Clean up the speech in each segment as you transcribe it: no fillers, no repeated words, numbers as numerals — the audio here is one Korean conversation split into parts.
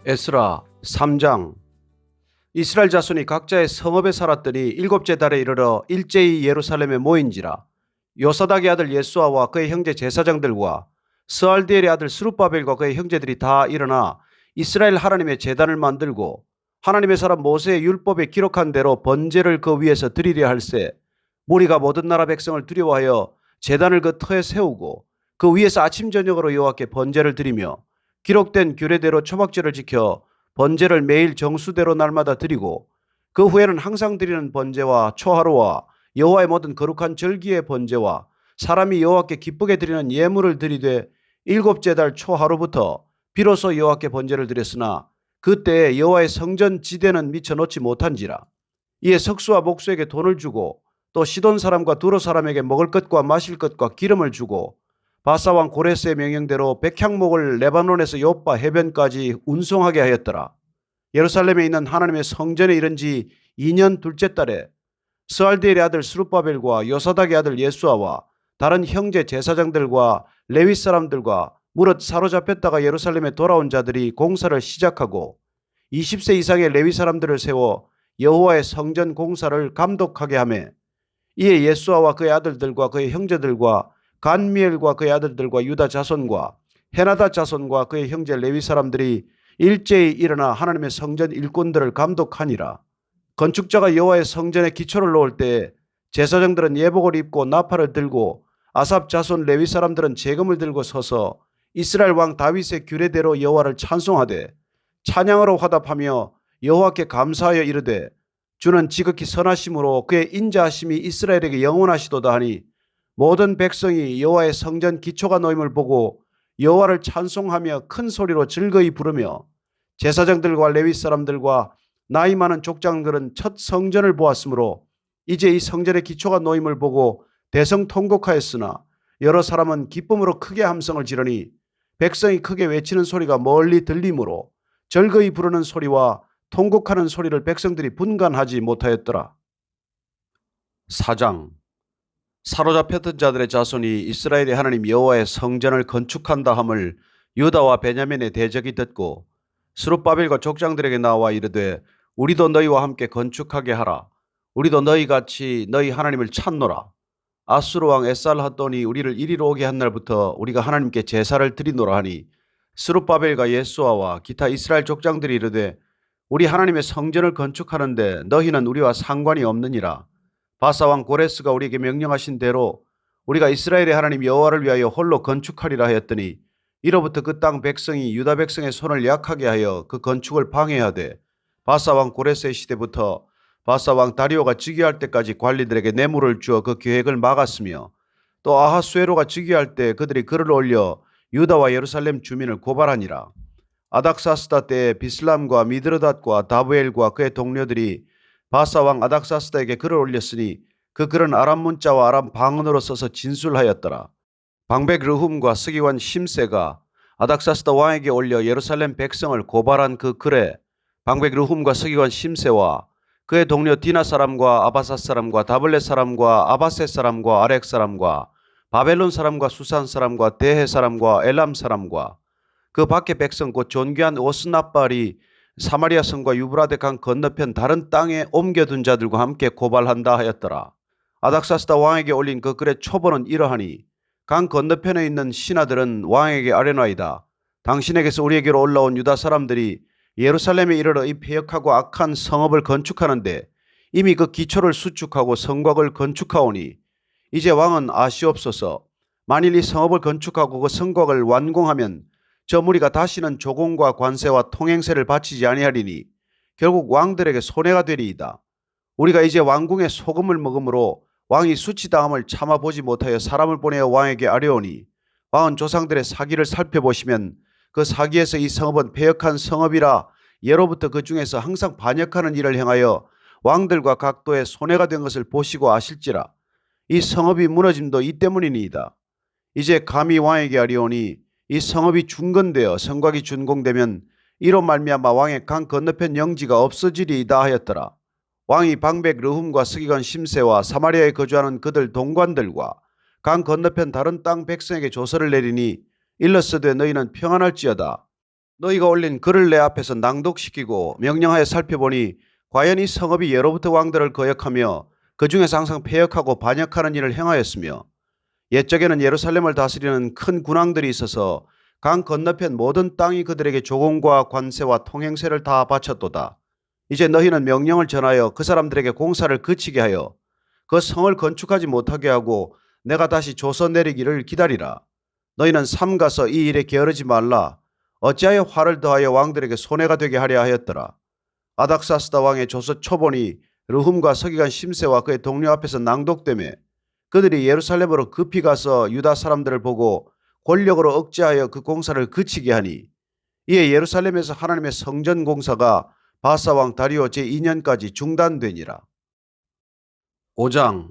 에스라 3장. 이스라엘 자손이 각자의 성읍에 살았더니 일곱째 달에 이르러 일제히 예루살렘에 모인지라. 요사닥의 아들 예수아와 그의 형제 제사장들과 스알디엘의 아들 스룹바벨과 그의 형제들이 다 일어나 이스라엘 하나님의 제단을 만들고 하나님의 사람 모세의 율법에 기록한 대로 번제를 그 위에서 드리려 할세, 무리가 모든 나라 백성을 두려워하여 제단을 그 터에 세우고 그 위에서 아침 저녁으로 여호와께 번제를 드리며 기록된 규례대로 초막절을 지켜 번제를 매일 정수대로 날마다 드리고 그 후에는 항상 드리는 번제와 초하루와 여호와의 모든 거룩한 절기의 번제와 사람이 여호와께 기쁘게 드리는 예물을 드리되 일곱째 달 초하루부터 비로소 여호와께 번제를 드렸으나 그때에 여호와의 성전 지대는 미쳐 놓지 못한지라. 이에 석수와 목수에게 돈을 주고 또 시돈 사람과 두로 사람에게 먹을 것과 마실 것과 기름을 주고 바사왕 고레스의 명령대로 백향목을 레바논에서 요빠 해변까지 운송하게 하였더라. 예루살렘에 있는 하나님의 성전에 이른 지 2년 둘째 달에 스알디엘의 아들 스룹바벨과 요사닥의 아들 예수아와 다른 형제 제사장들과 레위 사람들과 무릇 사로잡혔다가 예루살렘에 돌아온 자들이 공사를 시작하고 20세 이상의 레위 사람들을 세워 여호와의 성전 공사를 감독하게 하매, 이에 예수아와 그의 아들들과 그의 형제들과 간미엘과 그의 아들들과 유다 자손과 헤나다 자손과 그의 형제 레위 사람들이 일제히 일어나 하나님의 성전 일꾼들을 감독하니라. 건축자가 여호와의 성전에 기초를 놓을 때에 제사장들은 예복을 입고 나팔을 들고 아삽 자손 레위 사람들은 재금을 들고 서서 이스라엘 왕 다윗의 규례대로 여호와를 찬송하되 찬양으로 화답하며 여호와께 감사하여 이르되 주는 지극히 선하심으로 그의 인자하심이 이스라엘에게 영원하시도다 하니, 모든 백성이 여호와의 성전 기초가 놓임을 보고 여호와를 찬송하며 큰 소리로 즐거이 부르며 제사장들과 레위 사람들과 나이 많은 족장들은 첫 성전을 보았으므로 이제 이 성전의 기초가 놓임을 보고 대성통곡하였으나 여러 사람은 기쁨으로 크게 함성을 지르니 백성이 크게 외치는 소리가 멀리 들리므로 즐거이 부르는 소리와 통곡하는 소리를 백성들이 분간하지 못하였더라. 4장. 사로잡혔던 자들의 자손이 이스라엘의 하나님 여호와의 성전을 건축한다 함을 유다와 베냐민의 대적이 듣고 스룹바벨과 족장들에게 나와 이르되 우리도 너희와 함께 건축하게 하라. 우리도 너희같이 너희 하나님을 찾노라. 아수르 왕 에살하돈이 우리를 이리로 오게 한 날부터 우리가 하나님께 제사를 드리노라 하니, 스룹바벨과 예수아와 기타 이스라엘 족장들이 이르되 우리 하나님의 성전을 건축하는데 너희는 우리와 상관이 없느니라. 바사왕 고레스가 우리에게 명령하신 대로 우리가 이스라엘의 하나님 여호와를 위하여 홀로 건축하리라 하였더니, 이로부터 그 땅 백성이 유다 백성의 손을 약하게 하여 그 건축을 방해하되 바사왕 고레스의 시대부터 바사왕 다리오가 즉위할 때까지 관리들에게 뇌물을 주어 그 계획을 막았으며, 또 아하수에로가 즉위할 때 그들이 글을 올려 유다와 예루살렘 주민을 고발하니라. 아닥사스다 때에 비슬람과 미드르닷과 다브엘과 그의 동료들이 바사왕 아닥사스다에게 글을 올렸으니 그 글은 아람 문자와 아람 방언으로 써서 진술하였더라. 방백 르훔과 서기관 심세가 아닥사스다 왕에게 올려 예루살렘 백성을 고발한 그 글에 방백 르훔과 서기관 심세와 그의 동료 디나 사람과 아바사 사람과 다블렛 사람과 아바세 사람과 아렉 사람과 바벨론 사람과 수산 사람과 대해 사람과 엘람 사람과 그 밖의 백성 곧 존귀한 오스나발이 사마리아 성과 유브라데 강 건너편 다른 땅에 옮겨둔 자들과 함께 고발한다 하였더라. 아닥사스다 왕에게 올린 그 글의 초본은 이러하니, 강 건너편에 있는 신하들은 왕에게 아뢰나이다. 당신에게서 우리에게로 올라온 유다 사람들이 예루살렘에 이르러 이 패역하고 악한 성읍을 건축하는데 이미 그 기초를 수축하고 성곽을 건축하오니, 이제 왕은 아시옵소서. 만일 이 성읍을 건축하고 그 성곽을 완공하면 저 무리가 다시는 조공과 관세와 통행세를 바치지 아니하리니 결국 왕들에게 손해가 되리이다. 우리가 이제 왕궁에 소금을 먹으므로 왕이 수치당함을 참아보지 못하여 사람을 보내어 왕에게 아뢰오니, 왕은 조상들의 사기를 살펴보시면 그 사기에서 이 성읍은 패역한 성읍이라 예로부터 그 중에서 항상 반역하는 일을 행하여 왕들과 각도에 손해가 된 것을 보시고 아실지라. 이 성읍이 무너짐도 이 때문이니이다. 이제 감히 왕에게 아뢰오니 이 성읍이 중건되어 성곽이 준공되면 이로 말미암아 왕의 강 건너편 영지가 없어지리이다 하였더라. 왕이 방백 르훔과 서기관 심세와 사마리아에 거주하는 그들 동관들과 강 건너편 다른 땅 백성에게 조서를 내리니, 일러스되 너희는 평안할지어다. 너희가 올린 글을 내 앞에서 낭독시키고 명령하여 살펴보니 과연 이 성읍이 예로부터 왕들을 거역하며 그 중에서 항상 패역하고 반역하는 일을 행하였으며 옛적에는 예루살렘을 다스리는 큰 군왕들이 있어서 강 건너편 모든 땅이 그들에게 조공과 관세와 통행세를 다 바쳤도다. 이제 너희는 명령을 전하여 그 사람들에게 공사를 그치게 하여 그 성을 건축하지 못하게 하고 내가 다시 조서 내리기를 기다리라. 너희는 삼가서 이 일에 게으르지 말라. 어찌하여 화를 더하여 왕들에게 손해가 되게 하려 하였더라. 아닥사스다 왕의 조서 초본이 르훔과 서기관 심세와 그의 동료 앞에서 낭독되매 그들이 예루살렘으로 급히 가서 유다 사람들을 보고 권력으로 억제하여 그 공사를 그치게 하니 이에 예루살렘에서 하나님의 성전 공사가 바사 왕 다리오 제2년까지 중단되니라. 5장.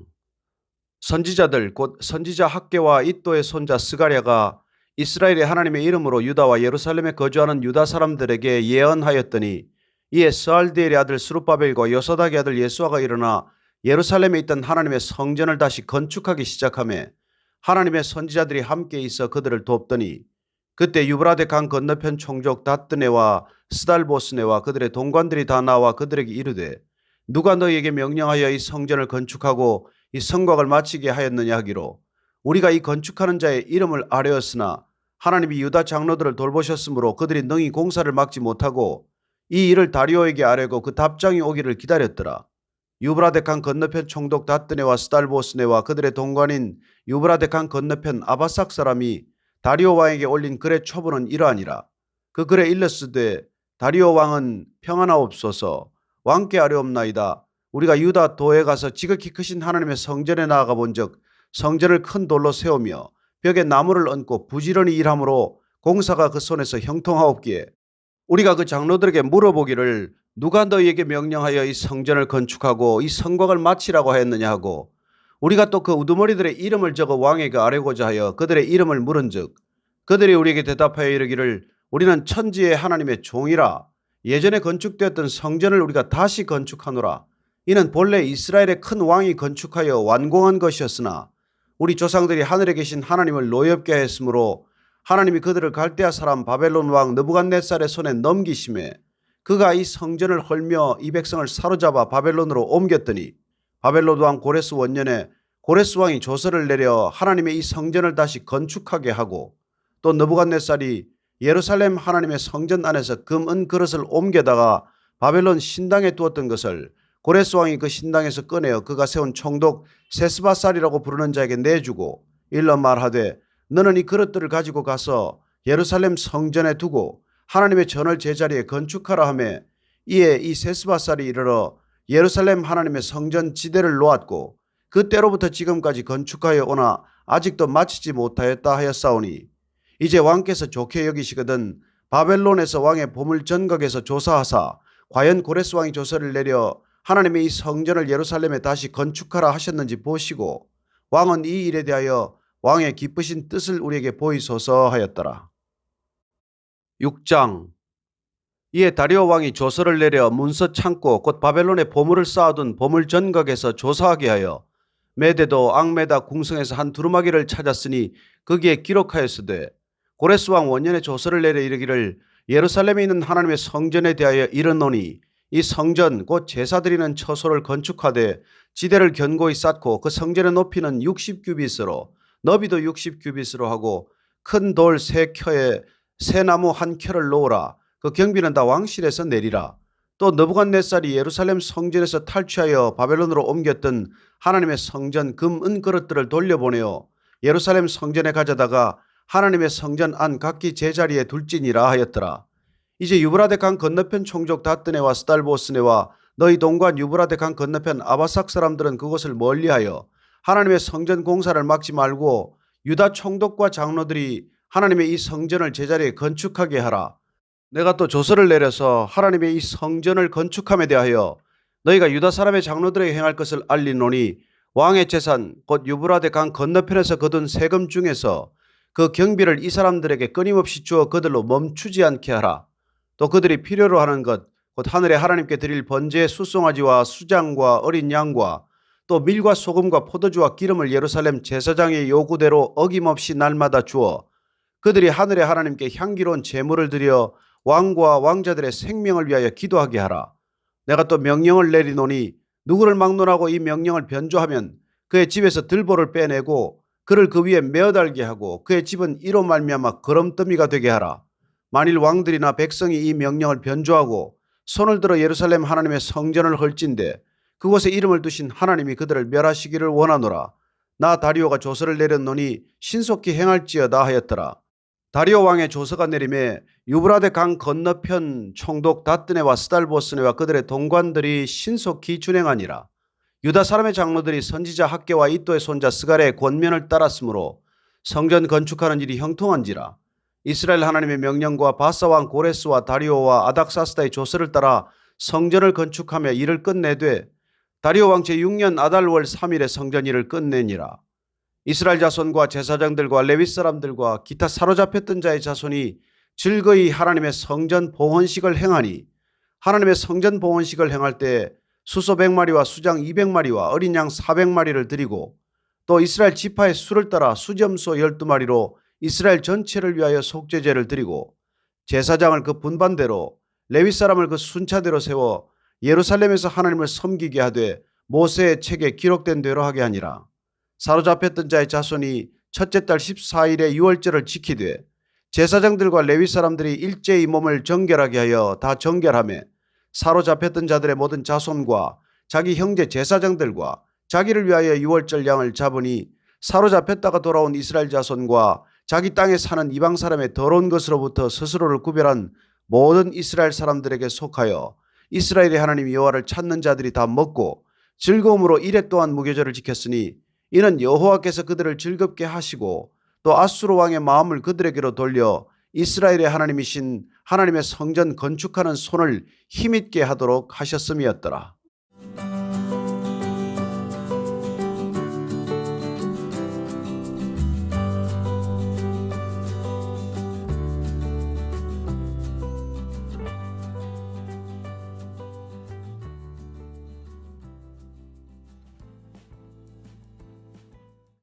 선지자들 곧 선지자 학개와 이도의 손자 스가랴가 이스라엘의 하나님의 이름으로 유다와 예루살렘에 거주하는 유다 사람들에게 예언하였더니 이에 스알디엘의 아들 스룹바벨과 요사닥의 아들 예수아가 일어나 예루살렘에 있던 하나님의 성전을 다시 건축하기 시작하며 하나님의 선지자들이 함께 있어 그들을 돕더니 그때 유브라데 강 건너편 총족 다뜨네와 스달보스네와 그들의 동관들이 다 나와 그들에게 이르되 누가 너희에게 명령하여 이 성전을 건축하고 이 성곽을 마치게 하였느냐 하기로 우리가 이 건축하는 자의 이름을 아뢰었으나 하나님이 유다 장로들을 돌보셨으므로 그들이 능히 공사를 막지 못하고 이 일을 다리오에게 아뢰고 그 답장이 오기를 기다렸더라. 유브라데 강 건너편 총독 다뜨네와 스달보스네와 그들의 동관인 유브라데 강 건너편 아바삭 사람이 다리오 왕에게 올린 글의 초본은 이러하니라. 그 글에 일렀으되 다리오 왕은 평안하옵소서. 왕께 아뢰옵나이다. 우리가 유다 도에 가서 지극히 크신 하나님의 성전에 나아가 본즉 성전을 큰 돌로 세우며 벽에 나무를 얹고 부지런히 일함으로 공사가 그 손에서 형통하옵기에 우리가 그 장로들에게 물어보기를 누가 너희에게 명령하여 이 성전을 건축하고 이 성곽을 마치라고 하였느냐 하고 우리가 또 그 우두머리들의 이름을 적어 왕에게 아뢰고자 하여 그들의 이름을 물은즉 그들이 우리에게 대답하여 이르기를 우리는 천지의 하나님의 종이라. 예전에 건축되었던 성전을 우리가 다시 건축하노라. 이는 본래 이스라엘의 큰 왕이 건축하여 완공한 것이었으나 우리 조상들이 하늘에 계신 하나님을 노엽게 하였으므로 하나님이 그들을 갈대아 사람 바벨론 왕 느부갓네살의 손에 넘기심에 그가 이 성전을 헐며 이 백성을 사로잡아 바벨론으로 옮겼더니 바벨론 왕 고레스 원년에 고레스 왕이 조서를 내려 하나님의 이 성전을 다시 건축하게 하고 또 느부갓네살이 예루살렘 하나님의 성전 안에서 금, 은 그릇을 옮겨다가 바벨론 신당에 두었던 것을 고레스 왕이 그 신당에서 꺼내어 그가 세운 총독 세스바살이라고 부르는 자에게 내주고 일러 말하되 너는 이 그릇들을 가지고 가서 예루살렘 성전에 두고 하나님의 전을 제자리에 건축하라 하며 이에 이 세스바살이 이르러 예루살렘 하나님의 성전 지대를 놓았고 그때로부터 지금까지 건축하여 오나 아직도 마치지 못하였다 하였사오니 이제 왕께서 좋게 여기시거든 바벨론에서 왕의 보물 전각에서 조사하사 과연 고레스 왕이 조서를 내려 하나님의 이 성전을 예루살렘에 다시 건축하라 하셨는지 보시고 왕은 이 일에 대하여 왕의 기쁘신 뜻을 우리에게 보이소서 하였더라. 6장. 이에 다리오 왕이 조서를 내려 문서 창고 곧 바벨론에 보물을 쌓아둔 보물 전각에서 조사하게 하여 메대도 앙메다 궁성에서 한 두루마기를 찾았으니 거기에 기록하였으되 고레스 왕 원년에 조서를 내려 이르기를 예루살렘에 있는 하나님의 성전에 대하여 이르노니 이 성전 곧 제사 드리는 처소를 건축하되 지대를 견고히 쌓고 그 성전의 높이는 60규빗으로 너비도 60규빗으로 하고 큰 돌 3켜에 새나무 1켜를 놓으라. 그 경비는 다 왕실에서 내리라. 또 느부갓네살이 예루살렘 성전에서 탈취하여 바벨론으로 옮겼던 하나님의 성전 금, 은 그릇들을 돌려보내어 예루살렘 성전에 가져다가 하나님의 성전 안 각기 제자리에 둘지니라 하였더라. 이제 유브라데 강 건너편 총족 다뜨네와 스달보스네와 너희 동관 유브라데 강 건너편 아바삭 사람들은 그곳을 멀리하여 하나님의 성전 공사를 막지 말고 유다 총독과 장로들이 하나님의 이 성전을 제자리에 건축하게 하라. 내가 또 조서를 내려서 하나님의 이 성전을 건축함에 대하여 너희가 유다 사람의 장로들에게 행할 것을 알리노니 왕의 재산 곧 유브라데 강 건너편에서 거둔 세금 중에서 그 경비를 이 사람들에게 끊임없이 주어 그들로 멈추지 않게 하라. 또 그들이 필요로 하는 것 곧 하늘에 하나님께 드릴 번제의 수송아지와 수장과 어린 양과 또 밀과 소금과 포도주와 기름을 예루살렘 제사장의 요구대로 어김없이 날마다 주어 그들이 하늘의 하나님께 향기로운 제물을 드려 왕과 왕자들의 생명을 위하여 기도하게 하라. 내가 또 명령을 내리노니 누구를 막론하고 이 명령을 변조하면 그의 집에서 들보를 빼내고 그를 그 위에 메어달게 하고 그의 집은 이로 말미암아 거름더미가 되게 하라. 만일 왕들이나 백성이 이 명령을 변조하고 손을 들어 예루살렘 하나님의 성전을 헐진대 그곳에 이름을 두신 하나님이 그들을 멸하시기를 원하노라. 나 다리오가 조서를 내렸노니 신속히 행할지어다 하였더라. 다리오 왕의 조서가 내림에 유브라데 강 건너편 총독 다뜨네와 스달보스네와 그들의 동관들이 신속히 준행하니라. 유다 사람의 장로들이 선지자 학개와 이또의 손자 스갈의 권면을 따랐으므로 성전 건축하는 일이 형통한지라. 이스라엘 하나님의 명령과 바사 왕 고레스와 다리오와 아닥사스다의 조서를 따라 성전을 건축하며 일을 끝내되 다리오 왕 제6년 아달월 3일에 성전 일을 끝내니라. 이스라엘 자손과 제사장들과 레위 사람들과 기타 사로잡혔던 자의 자손이 즐거이 하나님의 성전 봉헌식을 행하니 하나님의 성전 봉헌식을 행할 때 수소 100마리와 수장 200마리와 어린 양 400마리를 드리고 또 이스라엘 지파의 수를 따라 수점소 12마리로 이스라엘 전체를 위하여 속죄제를 드리고 제사장을 그 분반대로 레위 사람을 그 순차대로 세워 예루살렘에서 하나님을 섬기게 하되 모세의 책에 기록된 대로 하게 하니라. 사로잡혔던 자의 자손이 첫째 달 14일에 유월절을 지키되 제사장들과 레위 사람들이 일제히 몸을 정결하게 하여 다 정결하며 사로잡혔던 자들의 모든 자손과 자기 형제 제사장들과 자기를 위하여 유월절 양을 잡으니 사로잡혔다가 돌아온 이스라엘 자손과 자기 땅에 사는 이방 사람의 더러운 것으로부터 스스로를 구별한 모든 이스라엘 사람들에게 속하여 이스라엘의 하나님 여호와를 찾는 자들이 다 먹고 즐거움으로 이레 또한 무교절을 지켰으니 이는 여호와께서 그들을 즐겁게 하시고 또 아수르 왕의 마음을 그들에게로 돌려 이스라엘의 하나님이신 하나님의 성전 건축하는 손을 힘있게 하도록 하셨음이었더라.